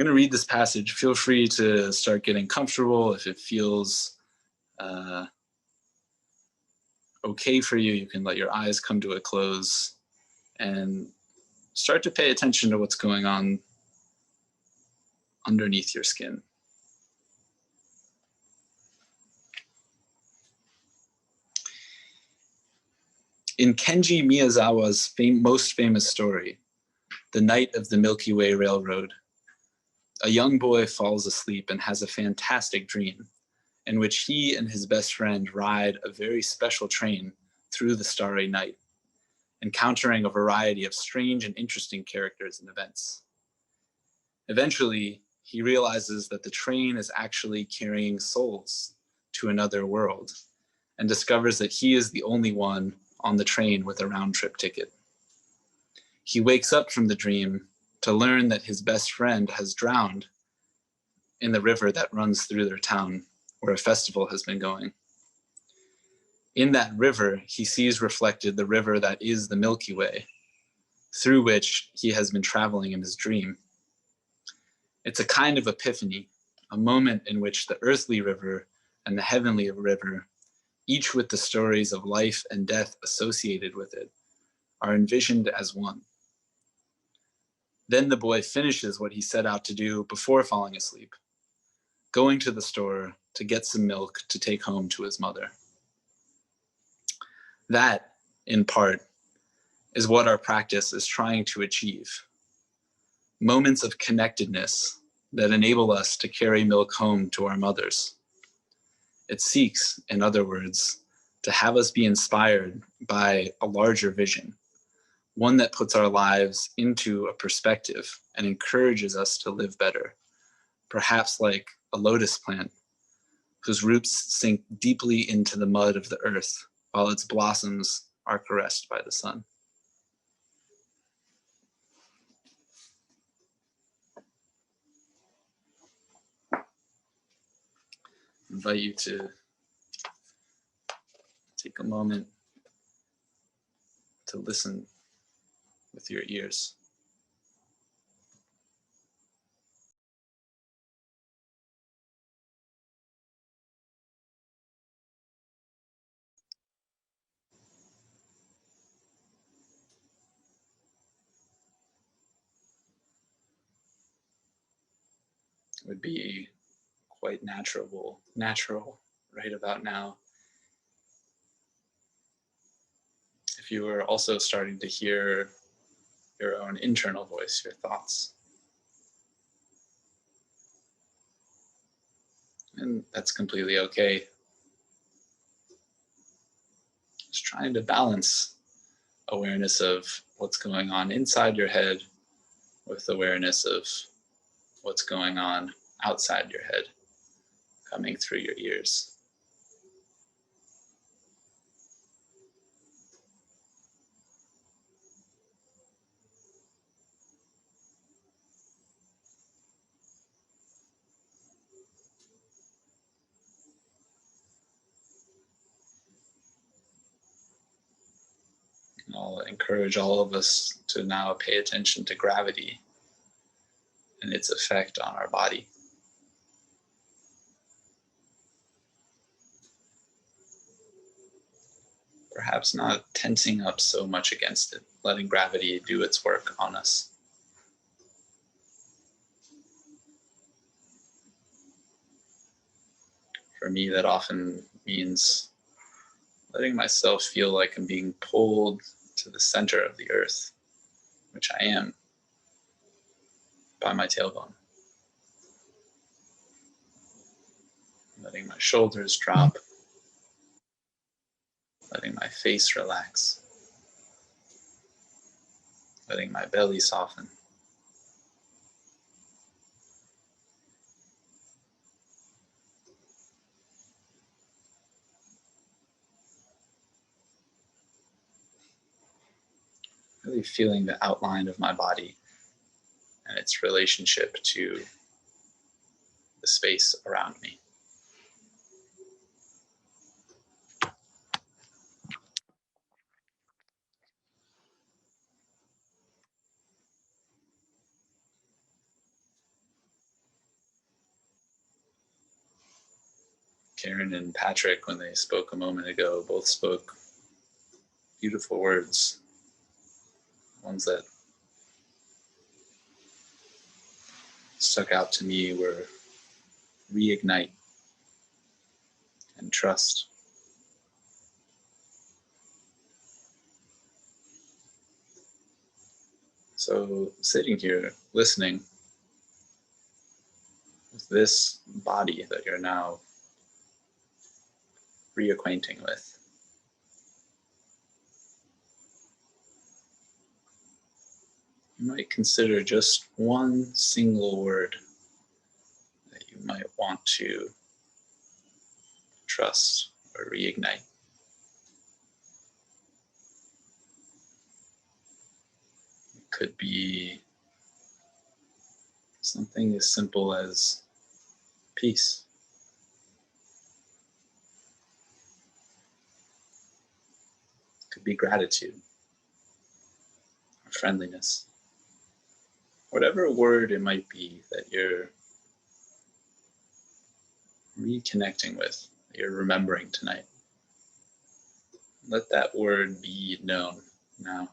going to read this passage. Feel free to start getting comfortable. If it feels okay for you, you can let your eyes come to a close and start to pay attention to what's going on underneath your skin. In Kenji Miyazawa's most famous story, The Night of the Milky Way Railroad, a young boy falls asleep and has a fantastic dream in which he and his best friend ride a very special train through the starry night, encountering a variety of strange and interesting characters and events. Eventually, he realizes that the train is actually carrying souls to another world and discovers that he is the only one on the train with a round-trip ticket. He wakes up from the dream to learn that his best friend has drowned in the river that runs through their town, where a festival has been going. In that river, he sees reflected the river that is the Milky Way, through which he has been traveling in his dream. It's a kind of epiphany, a moment in which the earthly river and the heavenly river, each with the stories of life and death associated with it, are envisioned as one. Then the boy finishes what he set out to do before falling asleep, going to the store to get some milk to take home to his mother. That, in part, is what our practice is trying to achieve. Moments of connectedness that enable us to carry milk home to our mothers. It seeks, in other words, to have us be inspired by a larger vision, one that puts our lives into a perspective and encourages us to live better, perhaps like a lotus plant whose roots sink deeply into the mud of the earth while its blossoms are caressed by the sun. I invite you to take a moment to listen with your ears. It would be quite natural right about now if you were also starting to hear your own internal voice, your thoughts. And that's completely okay. Just trying to balance awareness of what's going on inside your head with awareness of what's going on outside your head, coming through your ears. I'll encourage all of us to now pay attention to gravity and its effect on our body. Perhaps not tensing up so much against it, letting gravity do its work on us. For me, that often means letting myself feel like I'm being pulled to the center of the earth, which I am, by my tailbone. Letting my shoulders drop, letting my face relax, letting my belly soften. Really feeling the outline of my body and its relationship to the space around me. Karen and Patrick, when they spoke a moment ago, both spoke beautiful words, ones that stuck out to me were reignite and trust. So sitting here listening with this body that you're now reacquainting with, you might consider just one single word that you might want to trust or reignite. It could be something as simple as peace. It could be gratitude or friendliness. Whatever word it might be that you're reconnecting with, that you're remembering tonight, let that word be known now.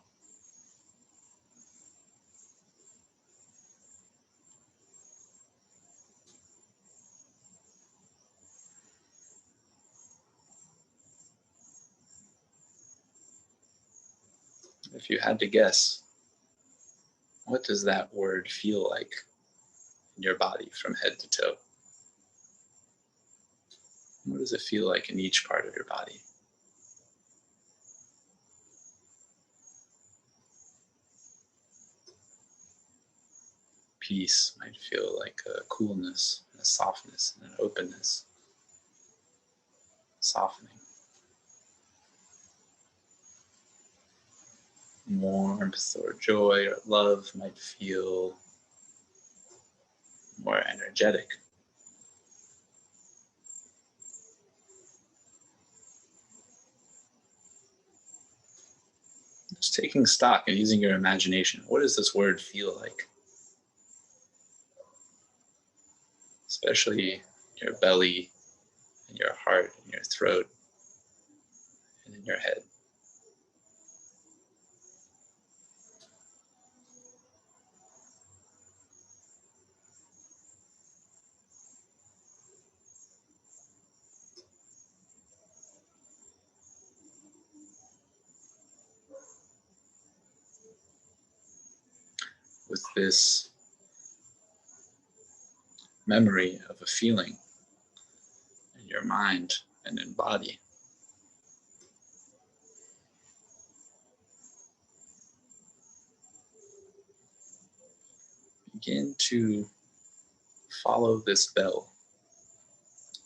If you had to guess, what does that word feel like in your body from head to toe? What does it feel like in each part of your body? Peace might feel like a coolness, a softness, and an openness, softening. Warmth or joy or love might feel more energetic. Just taking stock and using your imagination. What does this word feel like? Especially your belly, in your heart, in your throat, and in your head. With this memory of a feeling in your mind and in body, begin to follow this bell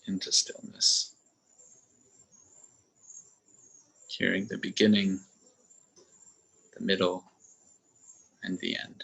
into stillness, hearing the beginning, the middle, and the end.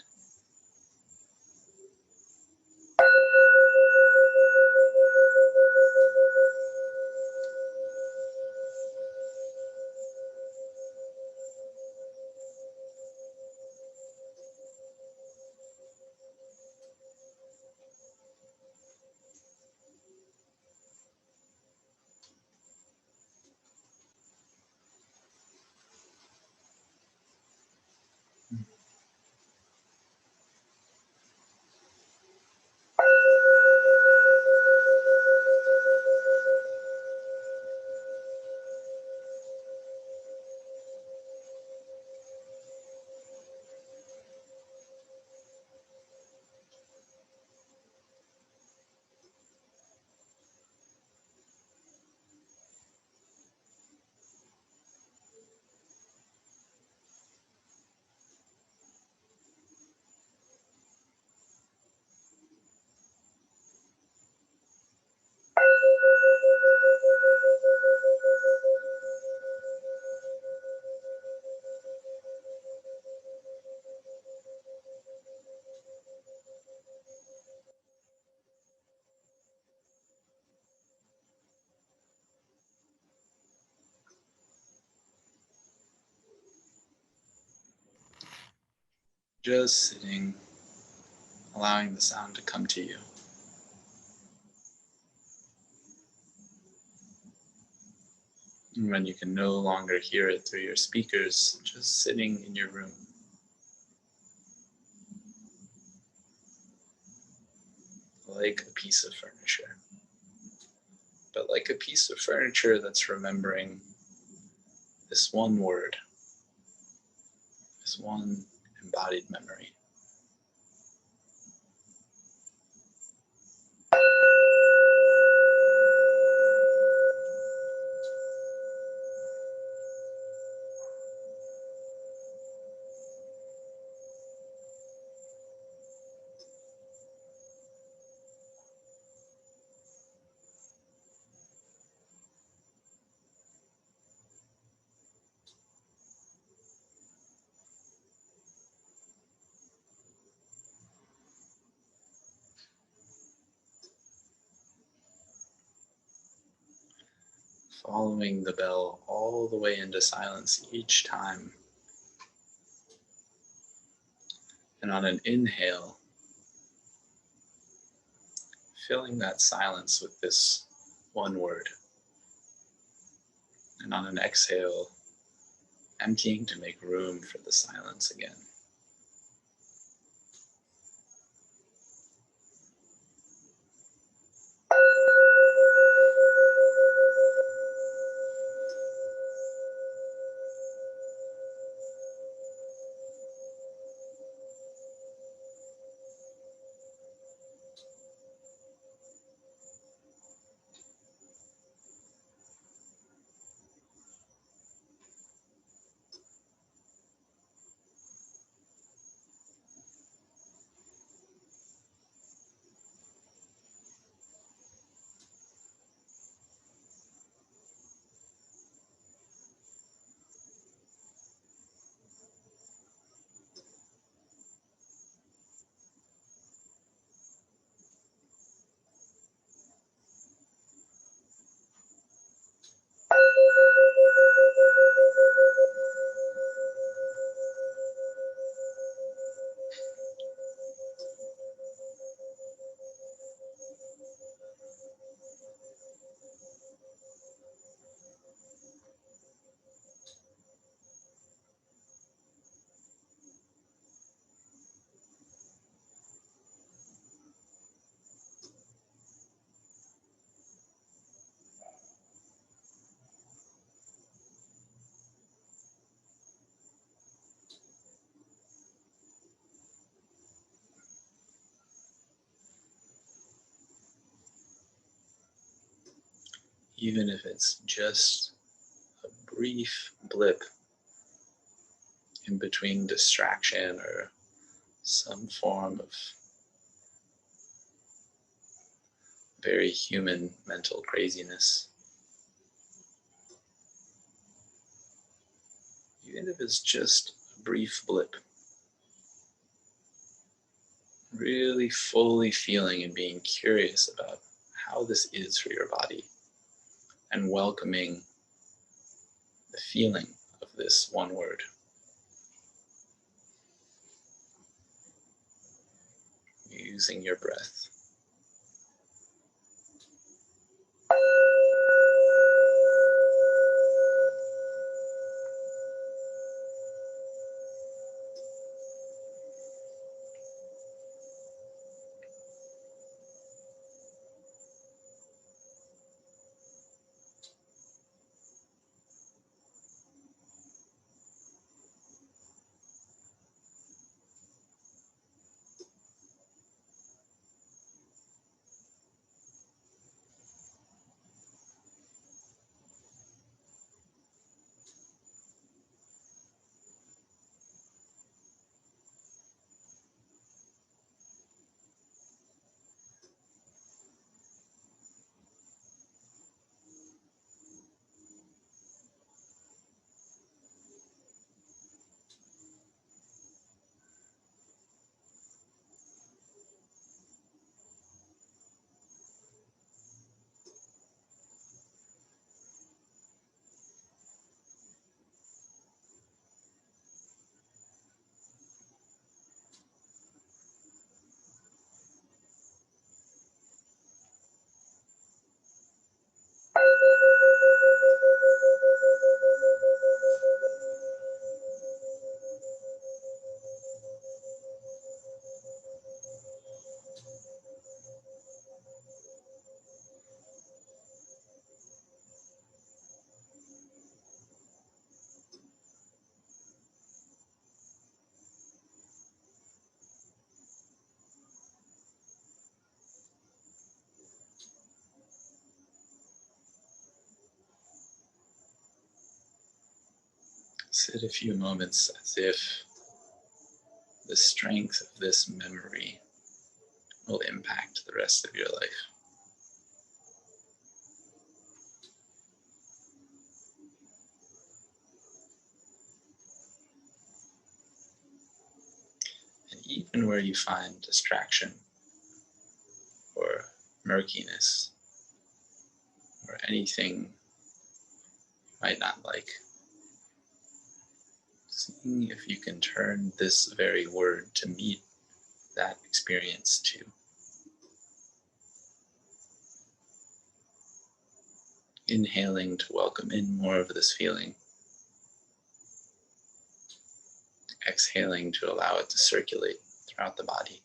Just sitting, allowing the sound to come to you. And when you can no longer hear it through your speakers, just sitting in your room. Like a piece of furniture. But like a piece of furniture that's remembering this one word, this one embodied memory. Following the bell all the way into silence each time. And on an inhale, filling that silence with this one word. And on an exhale, emptying to make room for the silence again. Even if it's just a brief blip in between distraction or some form of very human mental craziness. Even if it's just a brief blip. Really fully feeling and being curious about how this is for your body and welcoming the feeling of this one word. Using your breath. Sit a few moments as if the strength of this memory will impact the rest of your life. And even where you find distraction or murkiness or anything you might not like, seeing if you can turn this very word to meet that experience too. Inhaling to welcome in more of this feeling. Exhaling to allow it to circulate throughout the body.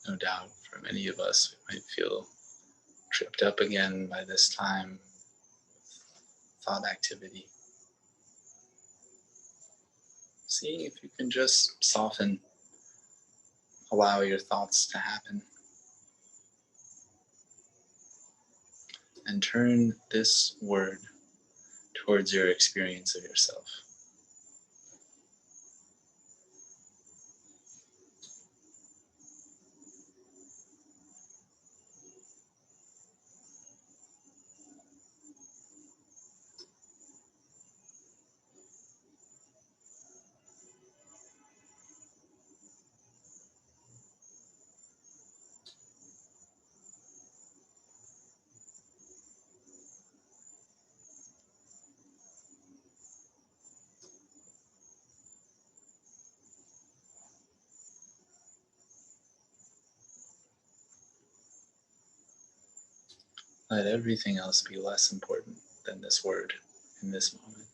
No doubt for many of us, we might feel tripped up again by this time, thought activity. Seeing if you can just soften, allow your thoughts to happen, and turn this word towards your experience of yourself. Let everything else be less important than this word in this moment.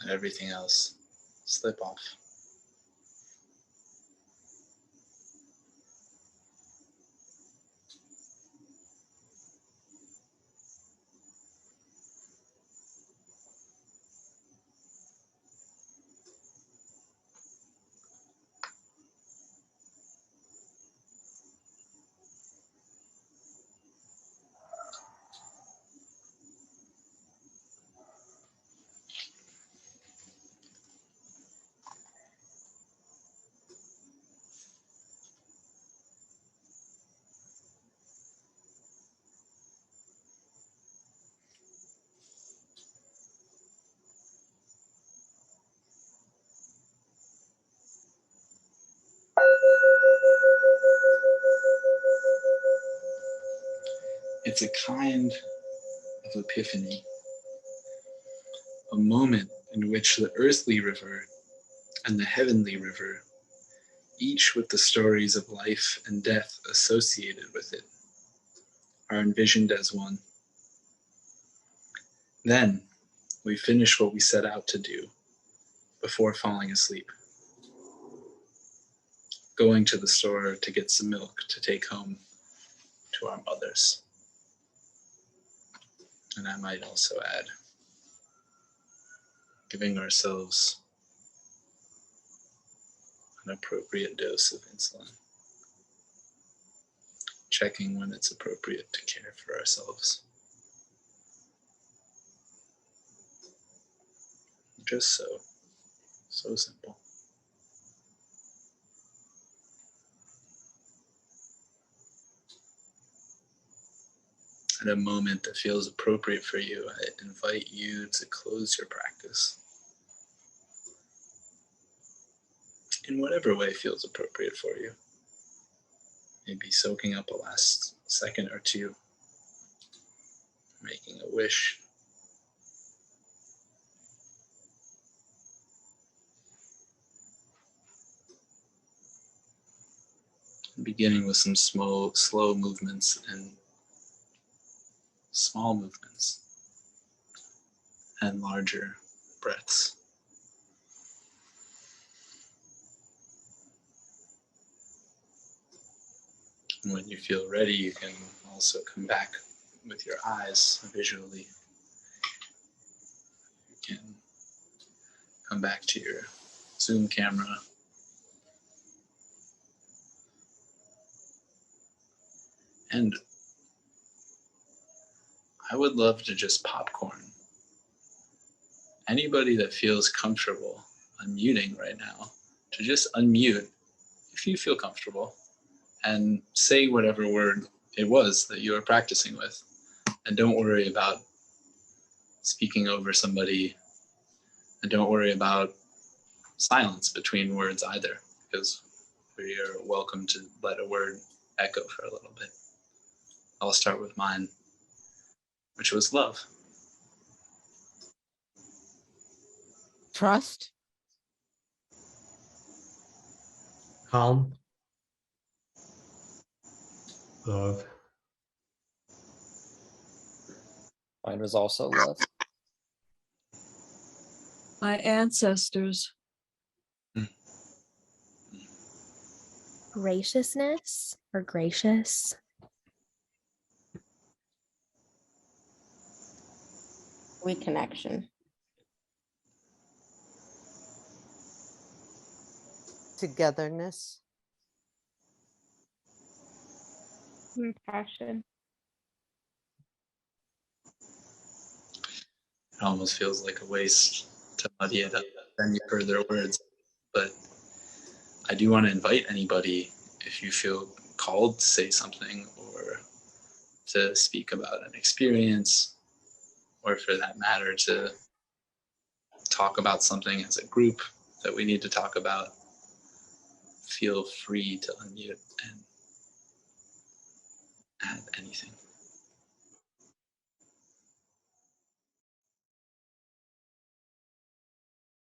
Let everything else slip off. It's a kind of epiphany, a moment in which the earthly river and the heavenly river, each with the stories of life and death associated with it, are envisioned as one. Then we finish what we set out to do before falling asleep, going to the store to get some milk to take home to our mothers. And I might also add, giving ourselves an appropriate dose of insulin, checking when it's appropriate to care for ourselves. Just so simple. At a moment that feels appropriate for you, I invite you to close your practice in whatever way feels appropriate for you. Maybe soaking up a last second or two, making a wish, beginning with some slow movements and small movements and larger breaths. And when you feel ready, you can also come back with your eyes visually. You can come back to your Zoom camera. And I would love to just popcorn anybody that feels comfortable unmuting right now to just unmute if you feel comfortable and say whatever word it was that you were practicing with. And don't worry about speaking over somebody, and don't worry about silence between words either, because we are welcome to let a word echo for a little bit. I'll start with mine, which was love. Trust. Calm. Love. Mine was also love. My ancestors. Graciousness or gracious. Reconnection. Togetherness. Compassion. It almost feels like a waste to muddy it up any further words, but I do want to invite anybody, if you feel called to say something or to speak about an experience, or for that matter, to talk about something as a group that we need to talk about, feel free to unmute and add anything.